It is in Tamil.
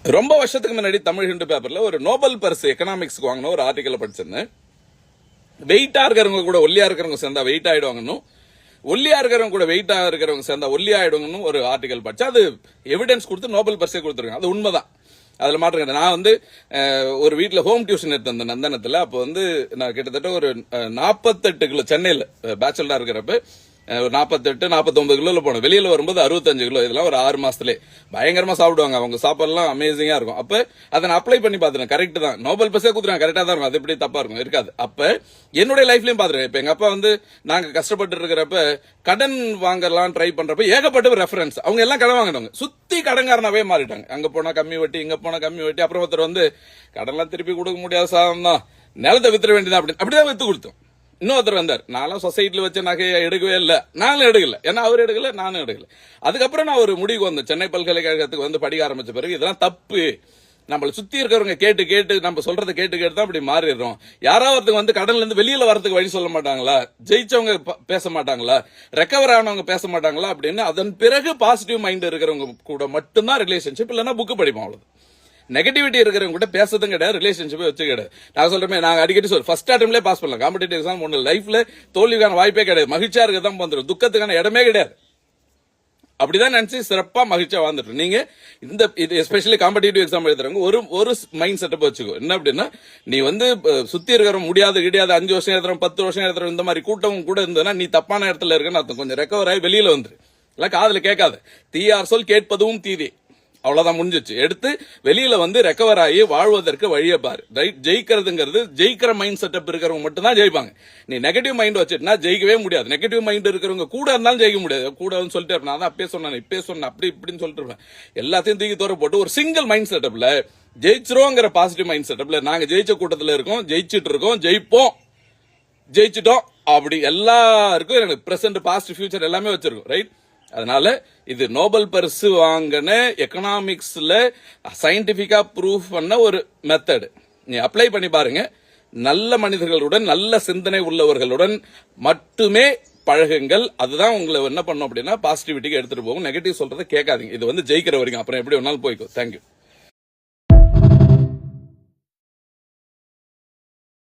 ரொம்ப வருஷத்துக்கு முன்னாடி தமிழ் ஹிந்து பேப்பர்ல ஒரு நோபல் பரிசு எக்கனாமிக்ஸ்க்கு வாங்கின ஒரு ஆர்டிக்கல் படிச்சிருந்தேன். வெயிட்டா இருக்கிறவங்க கூட ஒல்லியா இருக்கிறவங்க சேர்ந்தா வெயிட் ஆயிடுவாங்கன்னு, ஒல்லியா இருக்கிறவங்க கூட வெயிட்டா இருக்கிறவங்க சேர்ந்தா ஒல்லியா ஆயிடுவாங்கன்னு ஒரு ஆர்டிக்கல் படிச்சு அது எவிடன்ஸ் கொடுத்து நோபல் பரிசே கொடுத்துருக்காங்க. அது உண்மைதான், அதுல மாற்றம். நான் ஒரு வீட்டுல ஹோம் டியூஷன் எடுத்து வந்தேன் நந்தனத்துல. அப்போ நான் கிட்டத்தட்ட ஒரு 48 கிலோ, சென்னையில பேச்சுலரா இருக்கிறப்ப ஒரு 48 49 கிலோல போனோம். வெளியில வரும்போது 65 கிலோ. இதெல்லாம் ஒரு 6 மாசத்துலேயே பயங்கரமா சாப்பிடுவாங்க. அவங்க சாப்பாடுலாம் அமேசிங்கா இருக்கும். அப்ப அதை நான் அப்ளை பண்ணி பாத்துறேன். கரெக்ட் தான், நோபல் பரிசே கொடுத்துருக்காங்க, கரெக்டா தான் இருக்கும். அது எப்படி தப்பா இருக்கும்? இருக்காது. அப்ப என்னுடைய லைஃப்லயும் பாத்துறேன். இப்ப எங்க அப்பா நாங்க கஷ்டப்பட்டு இருக்கிறப்ப கடன் வாங்கலாம் ட்ரை பண்றப்ப ஏகப்பட்ட ரெஃபரன்ஸ். அவங்க எல்லாம் கடன் வாங்கினவங்க சுத்தி கடன்காரனாவே மாறிட்டாங்க. அங்க போனா கம்மி வட்டி, இங்க போனா கம்மி வட்டி. அப்புறம் ஒருத்தர் கடன்லாம் திருப்பி கொடுக்க முடியாத சாதம் தான், நிலத்தை வித்துற வேண்டியதான் அப்படிதான் வித்து கொடுத்தோம். இன்னொருத்தர் வந்தார். நானும் சொசைட்டில வச்ச நகையை எடுக்கவே இல்லை, நானும் எடுக்கல. ஏன்னா அவர் எடுக்கல, நானும் எடுக்கல. அதுக்கப்புறம் நான் ஒரு முடிவுக்கு வந்தேன். சென்னை பல்கலைக்கழகத்துக்கு படிக்க ஆரம்பிச்ச பிறகு இதெல்லாம் தப்பு. நம்மள சுத்தி இருக்கிறவங்க கேட்டு கேட்டு நம்ம சொல்றதை கேட்டு கேட்டு தான் அப்படி மாறிடுறோம். யாராவது கடன்ல இருந்து வெளியில வரதுக்கு வழி சொல்ல மாட்டாங்களா? ஜெயிச்சவங்க பேச மாட்டாங்களா? ரெக்கவர் ஆனவங்க பேச மாட்டாங்களா? அப்படின்னு அதன் பிறகு பாசிட்டிவ் மைண்ட் இருக்கிறவங்க கூட மட்டும்தான் ரிலேஷன்ஷிப், இல்லைன்னா புக்கு படிப்போம். அவ்வளவு. நெகட்டிவிட்டி இருக்கிறவங்க கூட பேசுறதும் கிடையாது, ரிலேஷன்ஷிப்பே வச்சு கிடையாது. நான் சொல்றேன், நாங்க அடிக்கடி ஃபர்ஸ்ட் அட்டம்ப்ட்லயே பாஸ் பண்ணலாம். காம்படிட்டிவ் எக்ஸாம் ஒண்ணு லைஃப்ல தோல்விக்கான வாய்ப்பே கிடையாது. மகிழ்ச்சியா இருக்கதான் வந்துடும், துக்கத்துக்கான இடமே கிடையாது. அப்படிதான் நினைச்சு சிறப்பா மகிழ்ச்சியா வாழ்ந்துட்டு நீங்க இது எஸ்பெஷலி காம்படிட்டிவ் எக்ஸாம் எழுதுறவங்க ஒரு மைண்ட் செட்டப் வச்சுக்கோ. என்ன அப்படின்னா, நீ சுத்தி இருக்கிற முடியாது கிடையாது 5 வருஷம் எழுதுறோம் 10 வருஷம் எழுதுறோம் இந்த மாதிரி கூட்டம் கூட இருந்ததுன்னா நீ தப்பான இடத்துல இருக்குன்னு அர்த்தம். கொஞ்சம் ரெக்கவர் ஆகி வெளியில வந்துரு. இல்ல காதுல கேட்காது. தீயார் சொல் கேட்பதும் தீதே, அவ்வளவுதான், முடிஞ்சிச்சு. எடுத்து வெளியில ரெக்கவர் ஆகி வாழ்வதற்கு வழியை பாரு. ரைட்? ஜெயிக்கிறதுங்கிறது ஜெயிக்கிற மைண்ட் செட்டப் இருக்கிறவங்க மட்டும் தான் ஜெயிப்பாங்க. நீ நெகட்டிவ் மைண்ட் வச்சுட்டுனா ஜெயிக்கவே முடியாது. நெகட்டிவ் மைண்ட் இருக்கிறவங்க கூட இருந்தாலும் ஜெயிக்க முடியாது. கூட சொல்லிட்டு இருப்பேன், நான் அப்பயே சொன்னேன் இப்பயே சொன்னேன் அப்படி இப்படின்னு சொல்லிட்டு இருப்பேன். எல்லாத்தையும் தூக்கி தூர போட்டு ஒரு சிங்கிள் மைண்ட் செட்டப்ல ஜெயிச்சிருவோங்கிற பாசிட்டிவ் மைண்ட் செட்டப்ல நாங்க ஜெயிச்ச கூட்டத்தில் இருக்கோம், ஜெயிச்சிட்டு இருக்கோம், ஜெயிப்போம், ஜெயிச்சிட்டோம். அப்படி எல்லாருக்கும் எனக்கு பிரசன்ட் பாஸ்ட் ஃபியூச்சர் எல்லாமே வச்சிருக்கோம். ரைட்? அதனால இது நோபல் பரிசு வாங்கின எக்கனாமிக்ஸ்ல சயின்டிபிக்கா ப்ரூஃப் பண்ண ஒரு மெத்தட். நீ அப்ளை பண்ணி பாருங்க. நல்ல மனிதர்களுடன், நல்ல சிந்தனை உள்ளவர்களுடன் மட்டுமே பழகுங்கள். அதுதான் உங்களை என்ன பண்ணும் அப்படின்னா பாசிட்டிவிட்டிக்கு எடுத்துட்டு போகும். நெகட்டிவ் சொல்றதை கேட்காதீங்க. இது ஜெயிக்கிற வரைக்கும். அப்புறம் எப்படி வேணாலும் போய்க்கும். தேங்க்யூ.